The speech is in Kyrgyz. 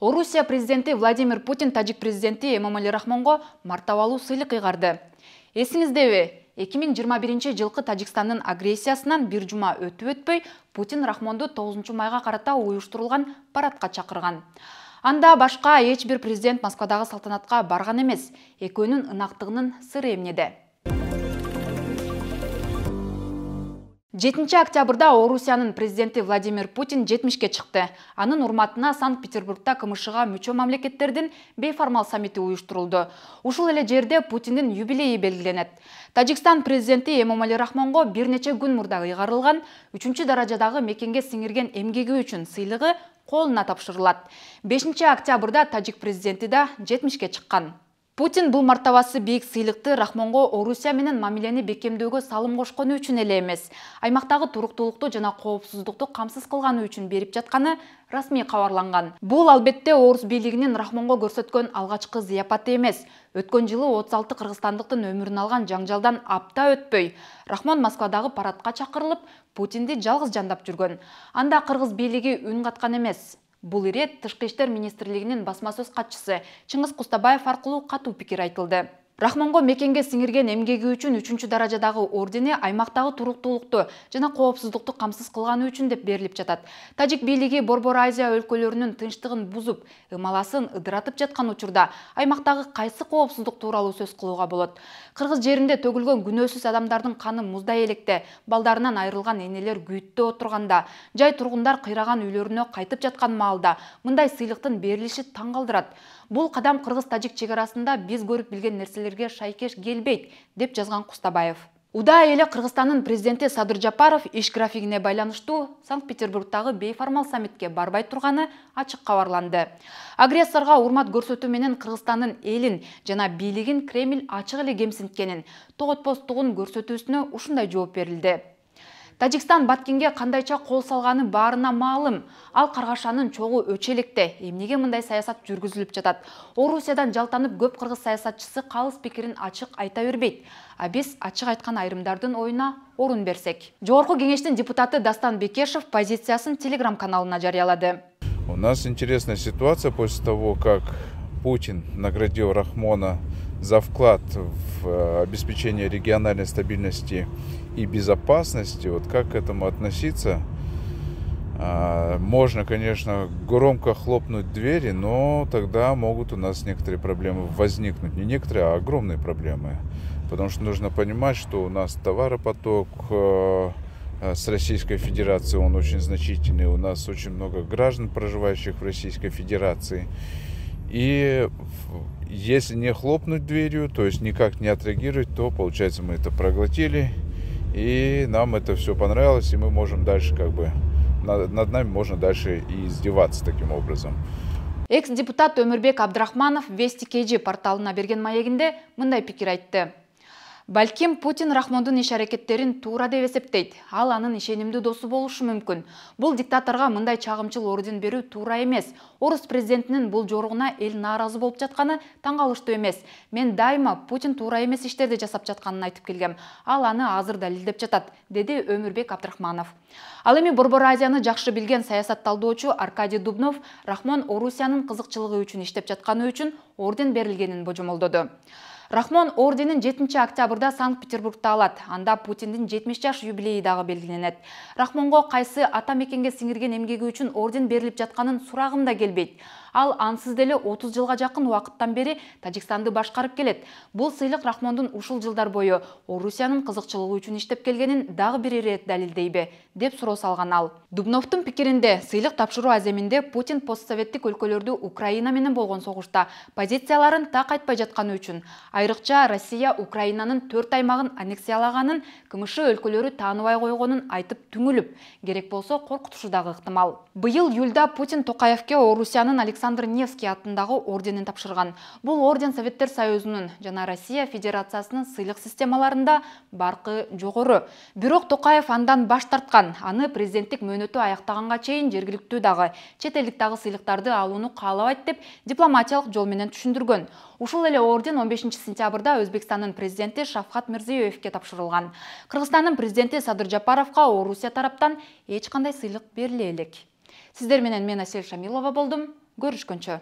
Орусия президенти Владимир Путин тажик президенти Эмомали Рахмонго мартабалуу сыйлык ыйгарды. Эсиңиздеби, 2021 жылкы Тажикстандын агрессиясынан бир жума өтүп-өтпөй Путин Рахмонду 9 майга карата уюштурулган парадка чакырган. Анда башка эч бир президент Москвадагы салтанатка барган эмес. Экөөнүн ынактыгынын сыры эмнеде? 7 октябрда Орусиянын президенти Владимир Путин 70-ке чыкты. Анын урматына Санкт-Петербургда КМШга мүчө мамлекеттердин бейформал саммити уюштурулду. Ушул эле жерде Путиндин юбилейи белгиленет. Тажикстан президенти Эмомали Рахмонго бир нече күн мурда ыйгарылган 3 даражадагы мекенге сиңирген эмгеги үчүн сыйлыгы колуна тапшырылат. 5 октябрда тажик президенти да 70-ке чыккан. Путин бул мартабасы бийик сыйлыкты Рахмонго Орусия менен мамилени бекемдөөгө салым кошкону үчүн эле эмес, аймактагы туруктуулукту жана коопсуздукту камсыз кылганы үчүн берип жатканы расмий кабарланган. Бул албетте Орус бийлигинин Рахмонго көрсөткөн алгачкы зыяпаты эмес. Өткөн жылы 36 кыргызстандыктын өмүрүн алган жаңжалдан апта өтпөй, Рахмон Москвадагы парадка чакырылып, Путинди жалгыз жандап жүргөн. Анда кыргыз бийлиги үн каткан эмес. Бул ирет Тышкы иштер министрлигинин басма сөз катчысы Чыңгыз Кустабаев аркылуу катуу пикир айтылды. Рахмонго мекенге сиңирген эмгеги үчүн 3 даражадагы ордени аймактагы туруктуулукту жана коопсуздукту камсыз кылганы үчүн деп берилип жатат. Тажик бийлиги Борбор Азия өлкөлөрүнүн тынчтыгын бузуп, ымаласын ыдыратып жаткан учурда аймактагы кайсы коопсуздук тууралуу сөз кылууга болот? Кыргыз жеринде төгүлгөн күнөөсүз адамдардын каны муздай электе, балдарынан айрылган энелер күйүттө отурганда, жай тургундар кыйраган үйлөрүнө кайтып жаткан маалда мындай сыйлыктын берилиши таң калтырат. Бул кадам кыргыз-тажик чек арасында биз көрүп билген нерселерге шайкеш келбейт, деп жазган Кустабаев. Удаа эле Кыргызстандын президенти Садыр Жапаров иш графигине байланыштуу Санкт-Петербургдагы бейформал саммитке барбай турганы ачык кабарланды. Агрессорго урмат көрсөтүү менен Кыргызстандын элин жана бийлигин Кремль ачык эле кемсинткенин, тоготпостугун көрсөтүүсүнө ушундай жооп берилди. Тажикстан Баткенге кандайча кол салганы баарына маалым. Ал Каргашанын чогуу өчө электе. Эмнеге мындай саясат жүргүзүлүп жатат? Орусиядан жалтанып көп кыргыз саясатчысы калыс пикирин ачык айта бербейт. А биз ачык айткан айрымдардын оюна орун берсек. Жогорку кеңештин депутаты Дастан Бекешев позициясын телеграм-каналына жарыялады. У нас интересная ситуация после того, как Путин наградил Рахмона за вклад в обеспечение региональной стабильности и безопасности. Вот как к этому относиться? Можно, конечно, громко хлопнуть двери, но тогда могут у нас некоторые проблемы возникнуть. Не некоторые, а огромные проблемы. Потому что нужно понимать, что у нас товаропоток с Российской Федерацией, он очень значительный. У нас очень много граждан, проживающих в Российской Федерации. И если не хлопнуть дверью, то есть никак не отреагировать, то, получается, мы это проглотили, и нам это все понравилось, и мы можем дальше, над нами можно дальше и издеваться таким образом. Экс-депутат Өмүрбек Абдрахманов Вести KG порталына берген маегинде мындай пикир айтты. Балким Путин Рахмондун иш-аракеттерин туура деп эсептейт. Ал анын ишенимдүү досу болушу мүмкүн. Бул диктаторго мындай чагымчыл орден берүү туура эмес. Орус президентинин бул жоругуна эл нааразы болуп жатканы таң калыштуу эмес. Мен дайыма Путин туура эмес иштерди жасап жатканын айтып келгем. Ал аны азыр далилдеп жатат, деди Өмүрбек Абдрахманов. Ал эми Борбор Азияны жакшы билген саясатталдоочу Аркадий Дубнов Рахмон Орусиянын кызыкчылыгы үчүн иштеп жатканы үчүн орден берилгенин божомолдоду. Рахмон орденин 7 октябрда Санкт-Петербургда алат. Анда Путиндин 70 жаш юбилейи дагы белгиленет. Рахмонго кайсы ата мекенге сиңирген эмгеги үчүн орден берилип жатканын сурагым да келбейт. Ал ансыз деле 30 жылга жакын убакыттан бери Тажикстанды башкарып келет. Бул сыйлык Рахмондун ушул жылдар бою Орусиянын кызыкчылыгы үчүн иштеп келгенин дагы бир ирет далилдейби, деп суроо салган ал. Дубновдун пикиринде сыйлык тапшыруу аземинде Путин постсоветтик өлкөлөрдү Украина менен болгон согушта позицияларын так айтпай жатканы үчүн, айрыкча Россия Украинанын 4 аймагын аннексиялаганын, КМШ өлкөлөрү тааныбай койгонун айтып түңүлүп, керек болсо коркутушу дагы ыктымал. Быйыл июлда Путин Токаевке Орусиянын Александр Невский атындагы орденин тапшырган. Бул орден Советтер Союзунун жана Россия Федерациясынын сыйлык системаларында баркы жогору. Бирок Токаев андан баш тарткан. Аны президенттик мөөнөтү аяктаганга чейин жергиликтүү дагы, чет элдик дагы сыйлыктарды алууну каалабайт деп дипломатиялык жол менен түшүндүргөн. Ушул эле орден 15 сентябрда Өзбекстандын президенти Шавкат Мирзиёевке тапшырылган. Кыргызстандын президенти Садыр Жапаровго Орусия тараптан эч кандай сыйлык бериле элек. Сиздер менен мен Асель Шамилова болдум. Görüşкөнчө.